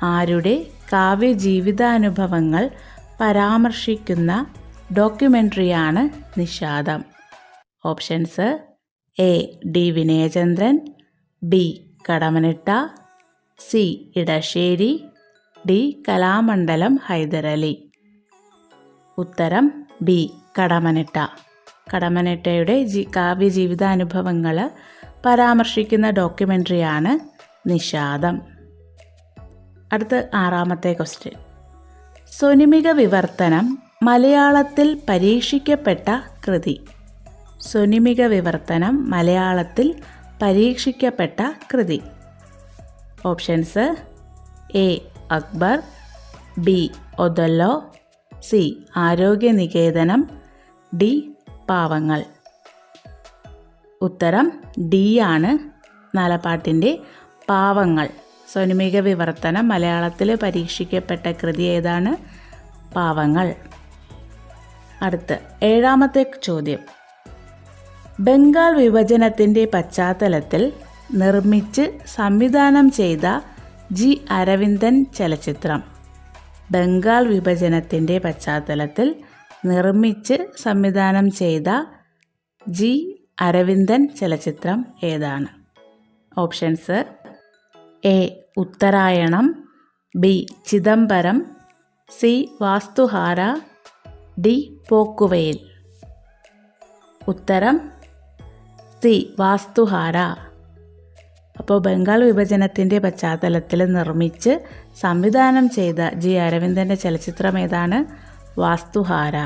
ആരുടെ കാവ്യ ജീവിതാനുഭവങ്ങൾ പരാമർശിക്കുന്ന ഡോക്യുമെൻ്ററിയാണ് Nishadam? Options: A. D. Vinayachandran, B. Kadammanitta, C. Edasseri, D. Kalamandalam Hyderali. ഉത്തരം ബി. കടമ്മനിട്ട. കടമ്മനിട്ടയുടെ കാവ്യ ജീവിതാനുഭവങ്ങൾ പരാമർശിക്കുന്ന ഡോക്യുമെൻ്ററിയാണ് നിഷാദം. അടുത്ത 6ാമത്തെ ക്വസ്റ്റ്യൻ. സ്വനിമിക വിവർത്തനം മലയാളത്തിൽ പരീക്ഷിക്കപ്പെട്ട കൃതി. സ്വനിമിക വിവർത്തനം മലയാളത്തിൽ പരീക്ഷിക്കപ്പെട്ട കൃതി. Options: A. Akbar, B. Othello, C. Arogyaniketanam, D. Paavangal. ഉത്തരം ഡി ആണ്. നാലപ്പാട്ടിൻ്റെ പാവങ്ങൾ. സ്വനിമിക വിവർത്തനം മലയാളത്തിൽ പരീക്ഷിക്കപ്പെട്ട കൃതി ഏതാണ്? പാവങ്ങൾ. അടുത്ത് 7ാമത്തെ ചോദ്യം. ബംഗാൾ വിഭജനത്തിൻ്റെ പശ്ചാത്തലത്തിൽ നിർമ്മിച്ച് സംവിധാനം ചെയ്ത ജി. അരവിന്ദൻ ചലച്ചിത്രം. ബംഗാൾ വിഭജനത്തിൻ്റെ പശ്ചാത്തലത്തിൽ നിർമ്മിച്ച് സംവിധാനം ചെയ്ത ജി. അരവിന്ദൻ ചലച്ചിത്രം ഏതാണ്? Options: A. Uttarayanam, B. Chidambaram, C. Vasthuhara, D. Pokkuveyil. ഉത്തരം സി. വാസ്തുഹാര. അപ്പോൾ ബംഗാൾ വിഭജനത്തിൻ്റെ പശ്ചാത്തലത്തിൽ നിർമ്മിച്ച് സംവിധാനം ചെയ്ത ജി. അരവിന്ദൻ്റെ ചലച്ചിത്രം ഏതാണ്? വാസ്തുഹാര.